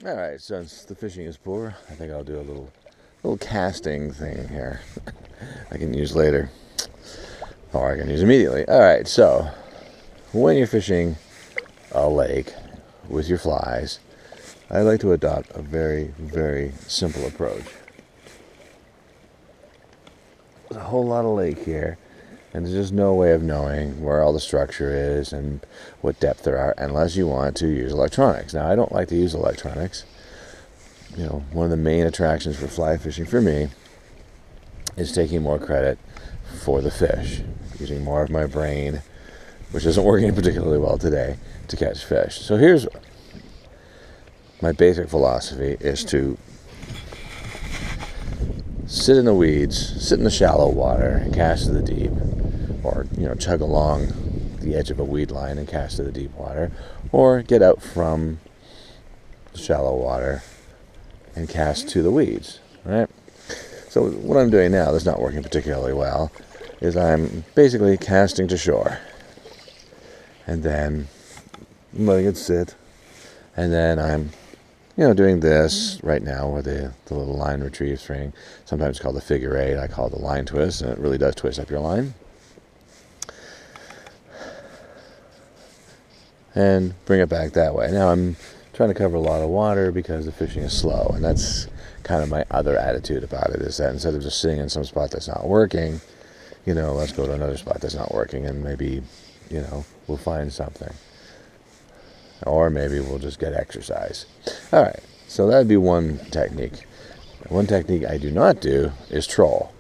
Alright, since the fishing is poor, I think I'll do a little casting thing here. I can use later. Or I can use immediately. Alright, so when you're fishing a lake with your flies, I like to adopt a very, very simple approach. There's a whole lot of lake here, and there's just no way of knowing where all the structure is and what depth there are unless you want to use electronics. Now, I don't like to use electronics. You know, one of the main attractions for fly fishing for me is taking more credit for the fish, using more of my brain, which isn't working particularly well today, to catch fish. So here's my basic philosophy, is to sit in the weeds, sit in the shallow water and cast to the deep, or, you know, chug along the edge of a weed line and cast to the deep water, or get out from the shallow water and cast to the weeds, right? So what I'm doing now that's not working particularly well is I'm basically casting to shore and then letting it sit, and then I'm, you know, doing this right now where the little line retrieve string, sometimes called the figure eight, I call it the line twist, and it really does twist up your line. And bring it back that way. Now I'm trying to cover a lot of water because the fishing is slow, and that's kind of my other attitude about it, is that instead of just sitting in some spot that's not working, you know, let's go to another spot that's not working and maybe, you know, we'll find something. Or maybe we'll just get exercise. Alright, so that would be one technique. One technique I do not do is troll.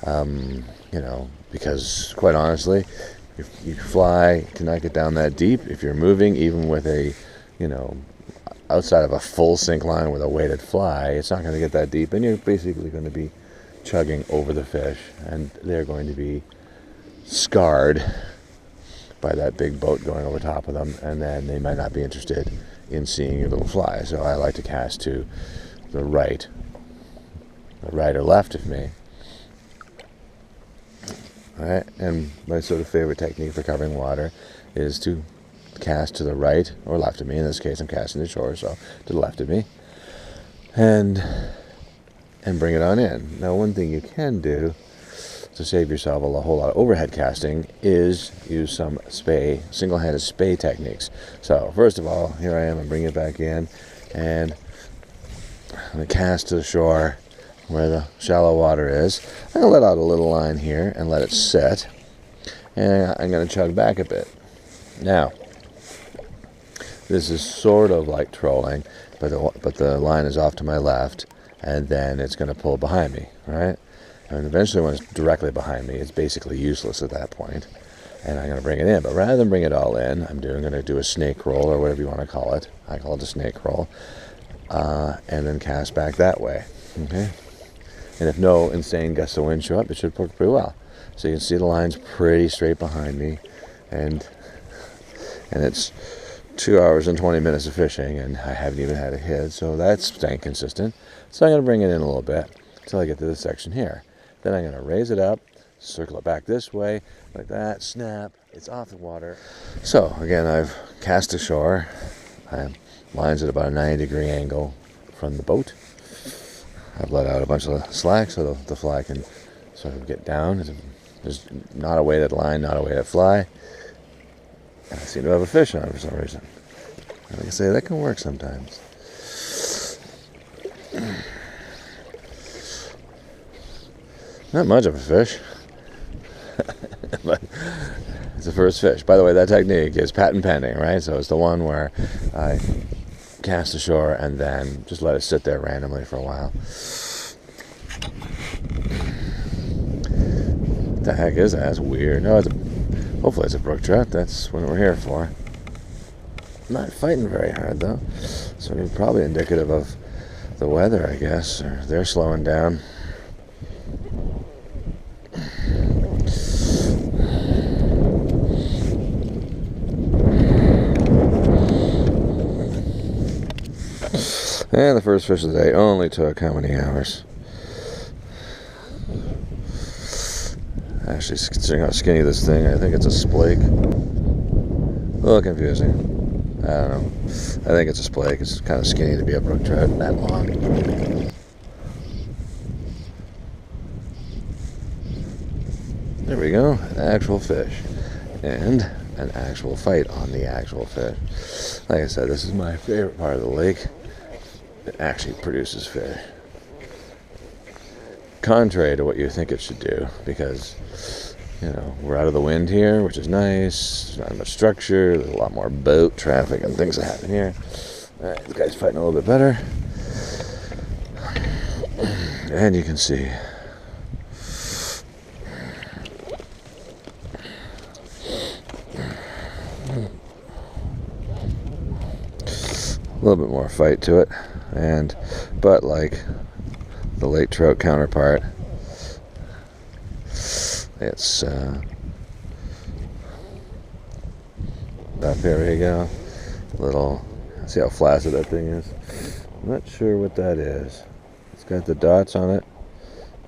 You know, because quite honestly, if you fly cannot get down that deep. If you're moving, even with a, you know, outside of a full sink line with a weighted fly, it's not going to get that deep, and you're basically going to be chugging over the fish, and they're going to be scarred by that big boat going over top of them, and then they might not be interested in seeing your little fly. So I like to cast to the right or left of me. All right, and my sort of favorite technique for covering water is to cast to the right or left of me. In this case, I'm casting to shore, so to the left of me, and bring it on in. Now, one thing you can do to save yourself a whole lot of overhead casting is use some single-handed spay techniques. So first of all, here I am, I'm bringing it back in, and I'm going to cast to the shore where the shallow water is. I'm going to let out a little line here and let it sit, and I'm going to chug back a bit. Now, this is sort of like trolling, but the line is off to my left, and then it's going to pull behind me, right? And eventually when it's directly behind me, it's basically useless at that point, and I'm going to bring it in. But rather than bring it all in, I'm going to do a snake roll, or whatever you want to call it. I call it a snake roll, and then cast back that way, okay? And if no insane gusts of wind show up, it should work pretty well. So you can see the line's pretty straight behind me, and it's 2 hours and 20 minutes of fishing, and I haven't even had a hit, so that's staying consistent. So I'm going to bring it in a little bit until I get to this section here. Then I'm going to raise it up, circle it back this way, like that, snap, it's off the water. So again, I've cast ashore. Line's at about a 90-degree angle from the boat. I've let out a bunch of slack so the fly can sort of get down. There's not a weighted line, not a weighted fly. And I seem to have a fish on it for some reason. Like I say, that can work sometimes. Not much of a fish, but it's the first fish. By the way, that technique is patent pending, right? So it's the one where I cast ashore and then just let it sit there randomly for a while. What the heck is that? That's weird. No, hopefully it's a brook trout. That's what we're here for. Not fighting very hard though, so it's probably indicative of the weather, I guess, or they're slowing down. And the first fish of the day only took how many hours? Actually, considering how skinny this thing, I think it's a splake. A little confusing. I don't know. I think it's a splake. It's kind of skinny to be a brook trout that long. There we go, an actual fish. And an actual fight on the actual fish. Like I said, this is my favorite part of the lake. It actually produces fish. Contrary to what you think it should do, because, you know, we're out of the wind here, which is nice. There's not much structure. There's a lot more boat traffic and things that happen here. Alright, this guy's fighting a little bit better. And you can see a little bit more fight to it, but like the lake trout counterpart, it's there you go. Little, see how flaccid that thing is. I'm not sure what that is. It's got the dots on it,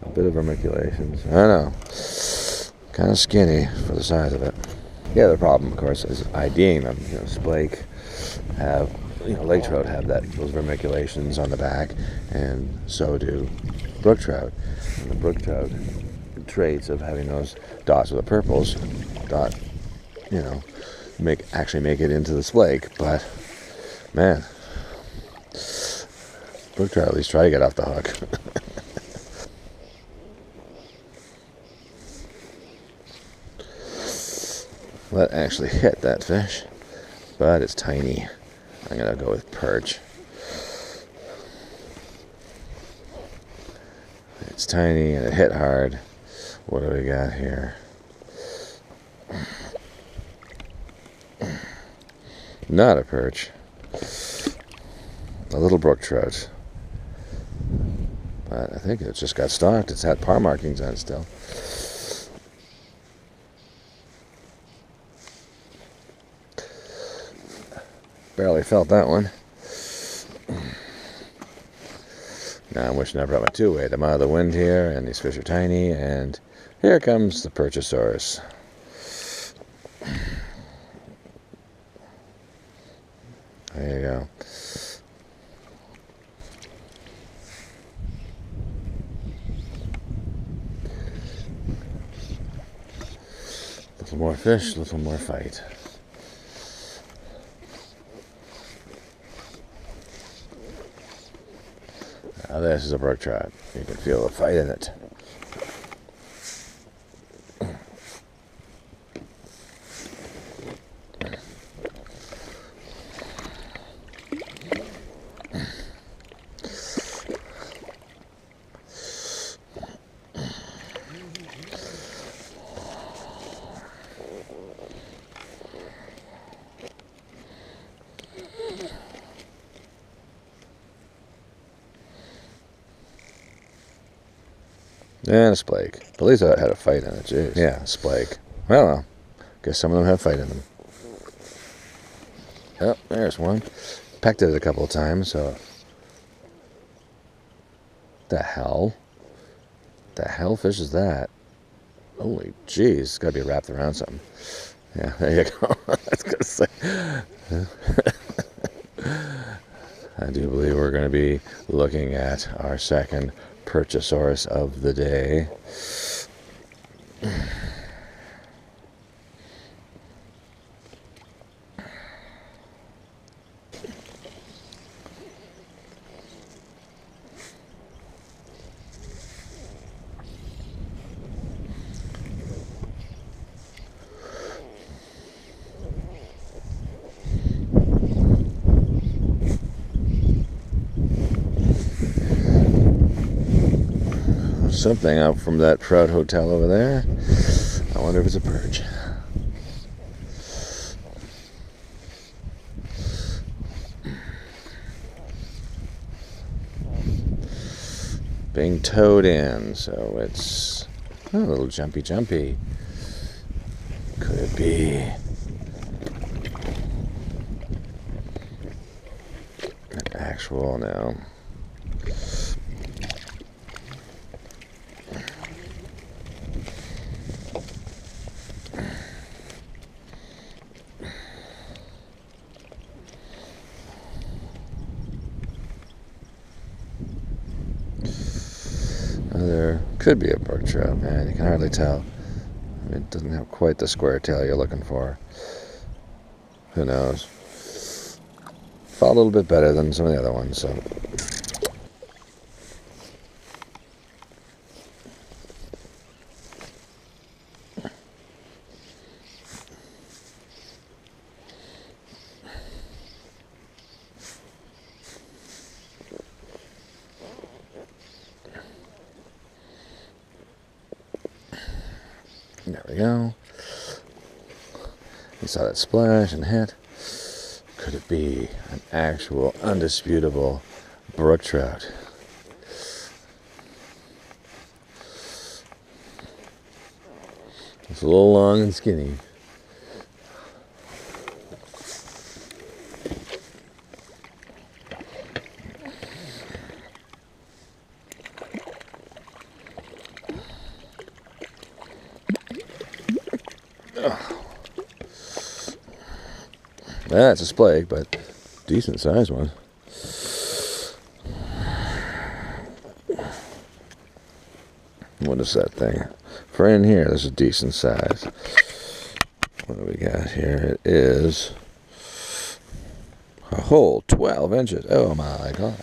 a bit of vermiculations. I don't know, kind of skinny for the size of it. Yeah, the problem, of course, is IDing them. You know, splake have, you know, lake trout have those vermiculations on the back, and so do brook trout. And the brook trout traits of having those dots with the purples you know, actually make it into the splake. But man, brook trout at least try to get off the hook. That actually hit that fish, but it's tiny. I'm gonna go with perch. It's tiny and it hit hard. What do we got here? Not a perch. A little brook trout. But I think it just got stalked. It's had paw markings on it still. Barely felt that one. Now I'm wishing I brought my two-weight. I'm out of the wind here, and these fish are tiny, and here comes the Perchosaurus. There you go. A little more fish, a little more fight. Now this is a brook trout. You can feel the fight in it. And a splake. At least I had a fight in it, jeez. Yeah, splake. Well, guess some of them have fight in them. Oh, there's one. Pecked it a couple of times, so. The hell? The hell fish is that? Holy jeez, it's gotta be wrapped around something. Yeah, there you go. I was gonna say. I do believe we're gonna be looking at our second Perchosaurus of the day. Something out from that trout hotel over there. I wonder if it's a perch. Being towed in, so it's a little jumpy. Could it be an actual? No. Could be a brook trout, man. You can hardly tell. I mean, it doesn't have quite the square tail you're looking for. Who knows? Felt a little bit better than some of the other ones, so. There we go. You saw that splash and hit. Could it be an actual, undisputable brook trout? It's a little long and skinny. That's a splake, but decent sized one. What is that thing? For in here, there's a decent size. What do we got here? It is a whole 12 inches. Oh my God.